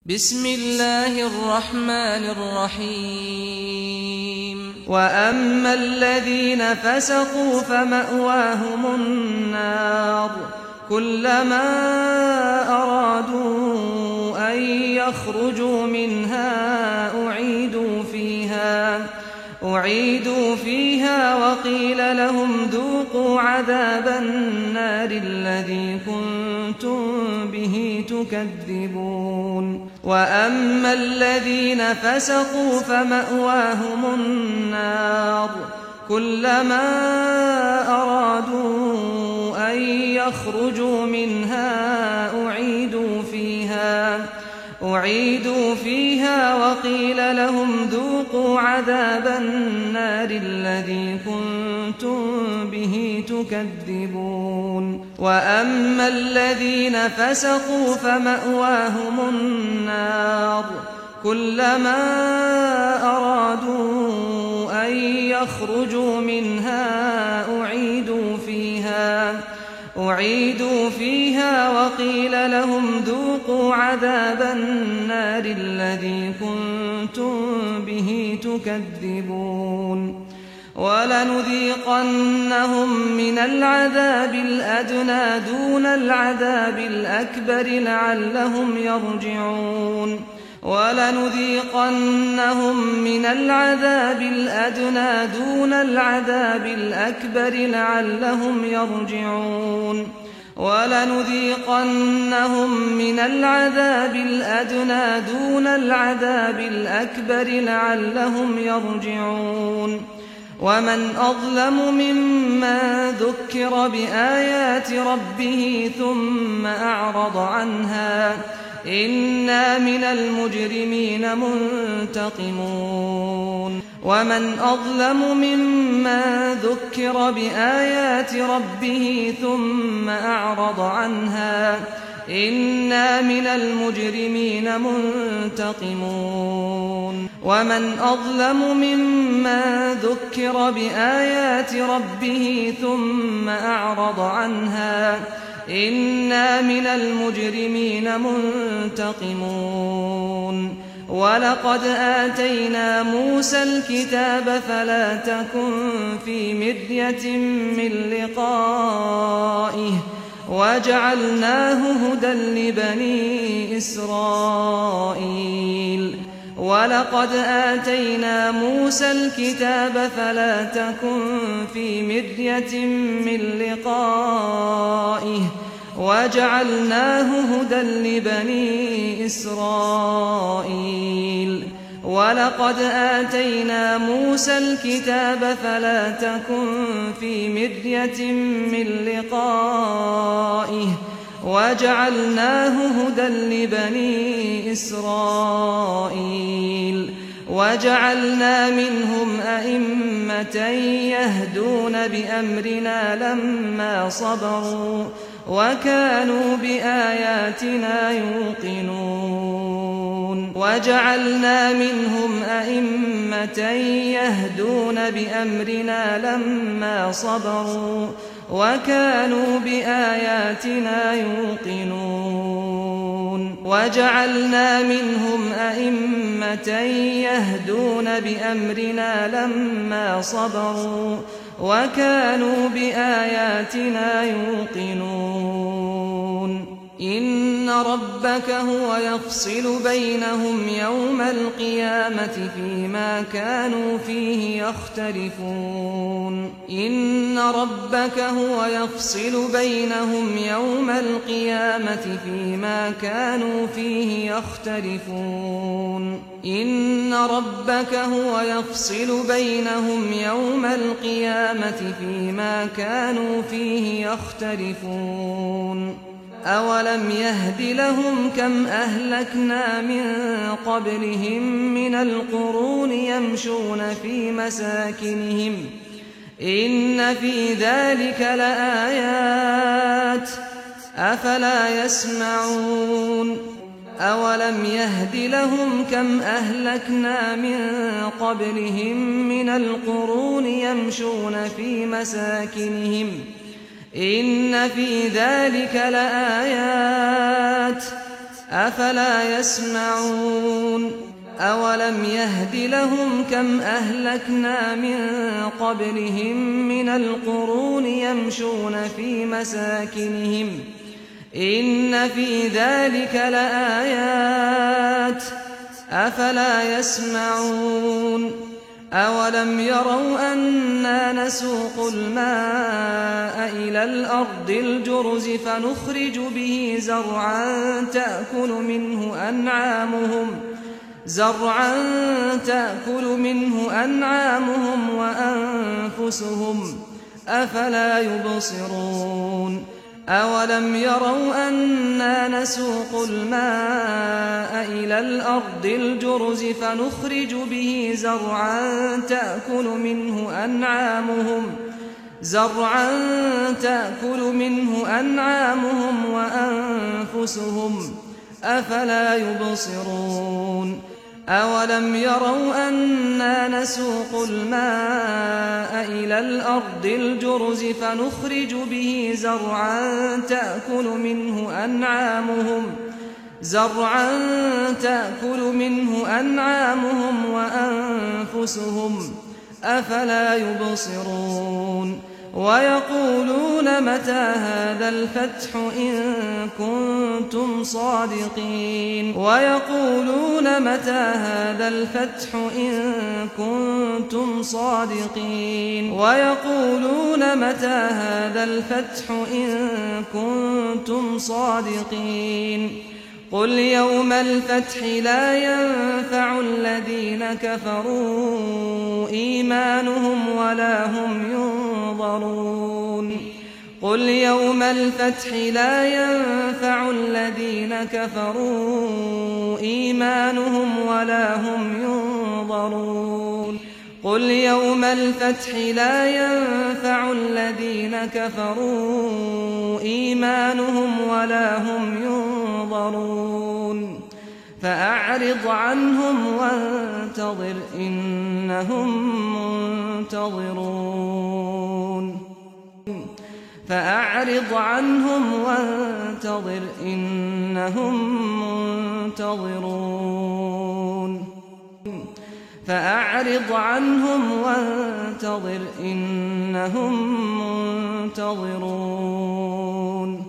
بسم الله الرحمن الرحيم وأما الذين فسقوا فمأواهم النار كلما أرادوا أن يخرجوا منها أعيدوا فيها وقيل لهم ذوقوا عذاب النار الذي كنتم به تكذبون وأما الذين فسقوا فمأواهم النار كلما أرادوا أن يخرجوا منها أعيدوا فيها وقيل لهم ذوقوا عذاب النار الذي كنتم به تكذبون وأما الذين فسقوا فمأواهم النار كلما أرادوا أن يخرجوا منها أعيدوا فيها وقيل لهم ذوقوا عذاب النار الذي كنتم به تكذبون ولنذيقنهم من العذاب الأدنى دون العذاب الأكبر لعلهم يرجعون ولنذيقنهم من العذاب الأدنى دون العذاب الأكبر لعلهم يرجعون ولنذيقنهم من العذاب الأدنى دون العذاب الأكبر لعلهم يرجعون ومن أظلم ممن ذكر بآيات ربه ثم أعرض عنها إنا من المجرمين منتقمون ومن أظلم ممن ذكر بآيات ربه ثم أعرض عنها إنا من المجرمين منتقمون ومن أظلم ممن ذكر بآيات ربه ثم أعرض عنها إنا من المجرمين منتقمون ولقد آتينا موسى الكتاب فلا تكن في مرية من لقائه وجعلناه هدى لبني إسرائيل ولقد آتينا موسى الكتاب فلا تكن في مرية من لقائه وجعلناه هدى لبني إسرائيل ولقد آتينا موسى الكتاب فلا تكن في مرية من لقائه وجعلناه هدى لبني إسرائيل وجعلنا منهم أئمة يهدون بأمرنا لما صبروا وكانوا بآياتنا يوقنون وجعلنا منهم أئمة يهدون بأمرنا لما صبروا وكانوا بآياتنا يوقنون وجعلنا منهم أئمة يهدون بأمرنا لما صبروا وكانوا بآياتنا يوقنون إن ربك هو يفصل بينهم يوم القيامة فيما كانوا فيه يختلفون إن ربك هو يفصل بينهم يوم القيامة فيما كانوا فيه يختلفون إن ربك هو يفصل بينهم يوم القيامة فيما كانوا فيه يختلفون أولم يهد لهم كم أهلكنا من قبلهم من القرون يمشون في مساكنهم إن في ذلك لآيات أفلا يسمعون أولم يهد لهم كم أهلكنا من قبلهم من القرون يمشون في مساكنهم إن في ذلك لآيات أفلا يسمعون أولم يهد لهم كم أهلكنا من قبلهم من القرون يمشون في مساكنهم إن في ذلك لآيات أفلا يسمعون أولم يروا أنا نسوق الماء إلى الأرض الجرز فنخرج به زرعا تأكل منه أنعامهم وأنفسهم أفلا يبصرون أولم يروا أنا نسوق الماء إلى الأرض الجرز فنخرج به زرعا تأكل منه أنعامهم وأنفسهم أفلا يبصرون أولم يروا أنا نسوق الماء إلى الأرض الجرز فنخرج به زرعا تأكل منه أنعامهم وأنفسهم أفلا يبصرون ويقولون متى هذا الفتح إن كنتم صادقين قل يوم الفتح لا ينفع الذين كفروا إيمانهم ولا هم ينظرون قل يوم الفتح لا ينفع الذين كفروا إيمانهم ولا هم ينظرون قل يوم الفتح لا ينفع الذين كفروا إيمانهم ولا هم ينظرون فأعرض عنهم وانتظر إنهم منتظرون